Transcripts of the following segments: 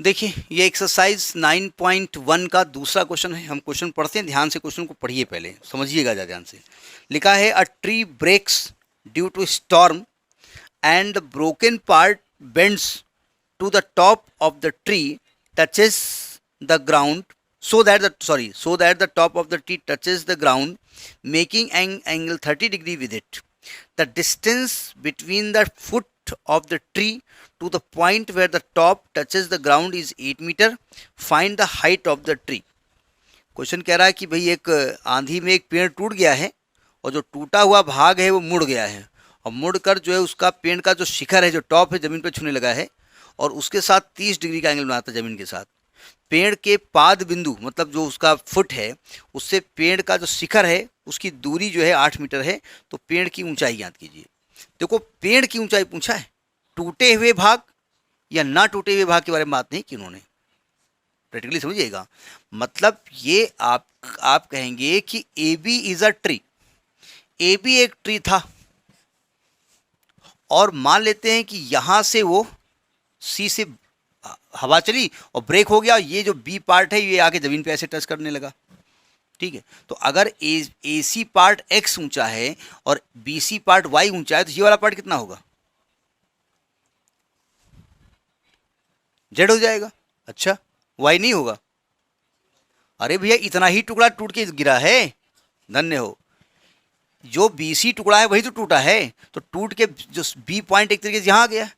देखिए ये एक्सरसाइज 9.1 का दूसरा क्वेश्चन है। हम क्वेश्चन पढ़ते हैं, ध्यान से क्वेश्चन को पढ़िए, पहले समझिएगा ज़्यादा ध्यान से। लिखा है a tree breaks due to storm and the broken part bends to the top of the tree touches the ground so that the top of the tree touches the ground making an angle 30 degree with it. The distance between the foot of the tree to the point where the top touches the ground is 8 meter. Find the height of the tree. Question कह रहा है कि भाई एक आंधी में एक पेड़ टूट गया है और जो टूटा हुआ भाग है वो मुड़ गया है, और मुड़कर जो है उसका पेड़ का जो शिखर है, जो टॉप है, ज़मीन पर छूने लगा है और उसके साथ 30 डिग्री का एंगल बनाता है ज़मीन के साथ। पेड़ के पाद बिंदु मतलब जो उसका फुट है उससे पेड़ का जो शिखर है उसकी दूरी जो है 8 मीटर है। तो पेड़ की ऊंचाई ज्ञात कीजिए। देखो पेड़ की ऊंचाई पूछा है, टूटे हुए भाग या ना टूटे हुए भाग के बारे में बात नहीं की उन्होंने। प्रैक्टिकली समझिएगा, मतलब ये आप कहेंगे कि A B is a tree. A B एक ट्री था और मान लेते हैं कि यहां से वो सी से हवा चली और ब्रेक हो गया, ये जो बी पार्ट है ये आके ज़मीन पे ऐसे टच करने लगा। ठीक है, तो अगर ए सी पार्ट एक्स ऊंचा है और बी सी पार्ट वाई ऊंचा है तो ये वाला पार्ट कितना होगा? जेड हो जाएगा। अच्छा, वाई नहीं होगा? अरे भैया इतना ही टुकड़ा टूट के गिरा है, धन्य हो। जो बी सी टुकड़ा है वही तो टूटा है, तो टूट के जो बी पॉइंट एक तरीके से यहाँ आ गया।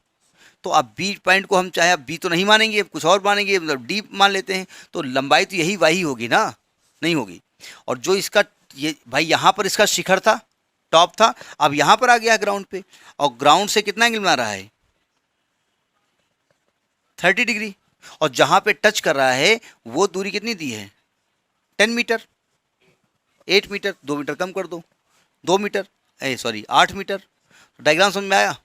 तो अब बी पॉइंट को हम चाहे अब बी तो नहीं मानेंगे, कुछ और मानेंगे, मतलब डी मान लेते हैं। तो लंबाई तो यही वाही होगी ना, नहीं होगी। और जो इसका ये भाई यहाँ पर इसका शिखर था, टॉप था, अब यहाँ पर आ गया ग्राउंड पे, और ग्राउंड से कितना एंगल बना रहा है? 30 डिग्री। और जहाँ पे टच कर रहा है वो दूरी कितनी दी है? 10 मीटर, 8 मीटर, 2 मीटर कम कर दो, 2 मीटर, 8 मीटर। डायग्राम समझ में आया?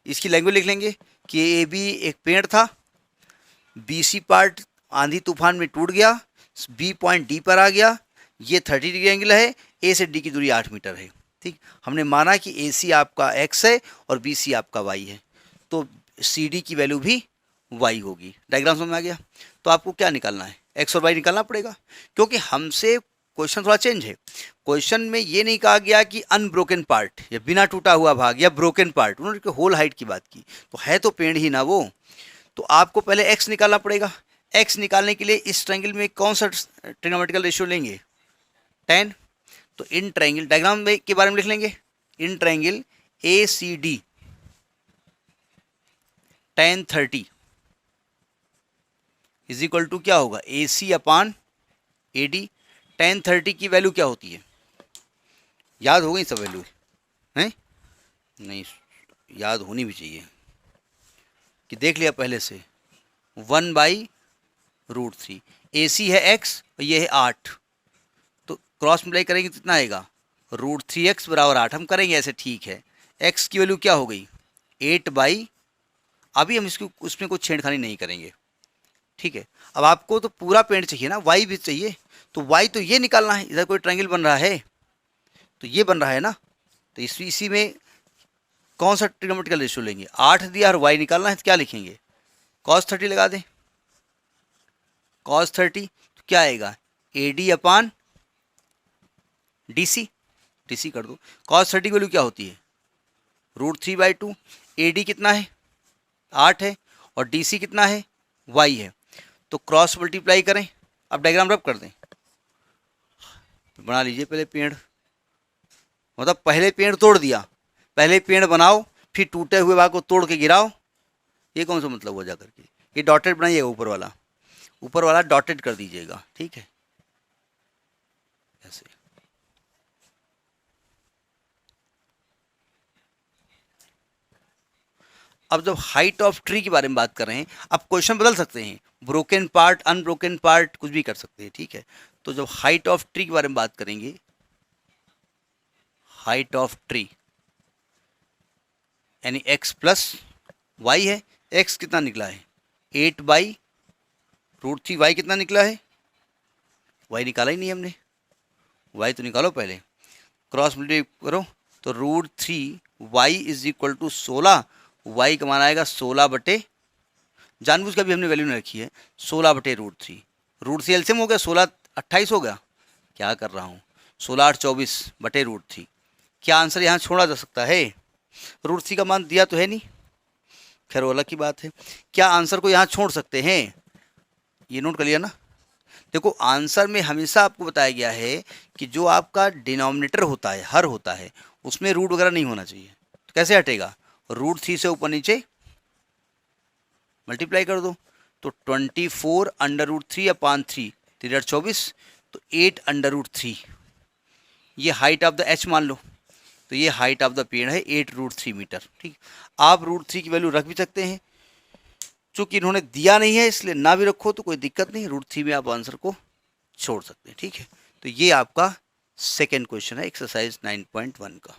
इसकी लैंग्वेज लिख लेंगे कि ए बी एक पेड़ था, बी सी पार्ट आंधी तूफान में टूट गया, बी पॉइंट डी पर आ गया, ये 30 डिग्री एंगल है, ए से डी की दूरी 8 मीटर है। ठीक, हमने माना कि ए सी आपका एक्स है और बी सी आपका वाई है, तो सी डी की वैल्यू भी वाई होगी। डायग्राम समझ में आ गया? तो आपको क्या निकालना है? एक्स और वाई निकालना पड़ेगा, क्योंकि हमसे क्वेश्चन थोड़ा चेंज है। क्वेश्चन में ये नहीं कहा गया कि अनब्रोकन पार्ट या बिना टूटा हुआ भाग या ब्रोकन पार्ट, उन्होंने होल हाइट की बात की। तो है तो पेड़ ही ना वो, तो आपको पहले एक्स निकालना पड़ेगा। एक्स निकालने के लिए इस ट्रायंगल में कौन सा ट्रिग्नोमेट्रिकल रेशियो लेंगे? 10। तो इन ट्रायंगल डायग्राम में के बारे में लिख लेंगे, in triangle A C D tan 30 is equal to क्या होगा? ए सी अपान ए डी। tan 30 की वैल्यू क्या होती है? याद हो गई सब वैल्यू हैं? नहीं, याद होनी भी चाहिए कि देख लिया पहले से। 1/√3। ए सी है x और ये है 8, तो क्रॉस मल्टीप्लाई करेंगे कितना आएगा? √3x बराबर 8। हम करेंगे ऐसे, ठीक है। x की वैल्यू क्या हो गई? 8/, अभी हम इसको उसमें कुछ छेड़खानी नहीं करेंगे। ठीक है, अब आपको तो पूरा पेड़ चाहिए ना, y भी चाहिए, तो y तो ये निकालना है। इधर कोई ट्रायंगल बन रहा है तो ये बन रहा है ना, तो इसी में कौन सा ट्रिग्नोमेट्रिकल रेशियो लेंगे? 8 दिया और y निकालना है तो क्या लिखेंगे? cos 30 लगा दें। cos 30 तो क्या आएगा? A D upon D C, D C कर दो। cos 30 की वैल्यू क्या होती है? √3/2। ए डी कितना है? 8 है, और डी सी कितना है? y है। तो क्रॉस मल्टीप्लाई करें। अब डायग्राम रब कर दें, बना लीजिए पहले पेड़, मतलब पहले पेड़ तोड़ दिया, पहले पेड़ बनाओ फिर टूटे हुए भाग को तोड़ के गिराओ। ये कौन सा मतलब हुआ? जा करके ये डॉटेड बनाइएगा, ऊपर वाला डॉटेड कर दीजिएगा। ठीक है, ऐसे। अब जब हाइट ऑफ ट्री के बारे में बात कर रहे हैं, अब क्वेश्चन बदल सकते हैं, ब्रोकन पार्ट, अनब्रोकन पार्ट, कुछ भी कर सकते हैं। ठीक है, तो जब हाइट ऑफ ट्री के बारे में बात करेंगे, हाइट ऑफ ट्री यानी x प्लस वाई है। x कितना निकला है? 8/√3। y कितना निकला है? y निकाला ही नहीं हमने, y तो निकालो पहले। क्रॉस मल्टीप्लाई करो तो √3 y is equal to 16, y का मान आएगा 16/, जानबूझ के भी हमने वैल्यू नहीं रखी है। 16/√3, √3 एलसीएम हो गया, 16 28 हो गया, क्या कर रहा हूँ, 16 8 24/√3। क्या आंसर यहाँ छोड़ा जा सकता है? √3 का मान दिया तो है नहीं, खैर वो अलग की बात है। क्या आंसर को यहाँ छोड़ सकते हैं? ये नोट कर लिया ना। देखो आंसर में हमेशा आपको बताया गया है कि जो आपका डिनोमिनेटर होता है, हर होता है, उसमें रूट वगैरह नहीं होना चाहिए। तो कैसे हटेगा? √3 से ऊपर नीचे मल्टीप्लाई कर दो, तो 24/3 3 8 24, तो 8/3। ये हाइट ऑफ द एच मान लो, तो ये हाइट ऑफ द पेड़ है 8√3 मीटर। ठीक, आप √3 की वैल्यू रख भी सकते हैं, चूंकि इन्होंने दिया नहीं है इसलिए ना भी रखो तो कोई दिक्कत नहीं, √3 में आप आंसर को छोड़ सकते हैं। ठीक है, तो ये आपका सेकेंड क्वेश्चन है एक्सरसाइज 9.1 का।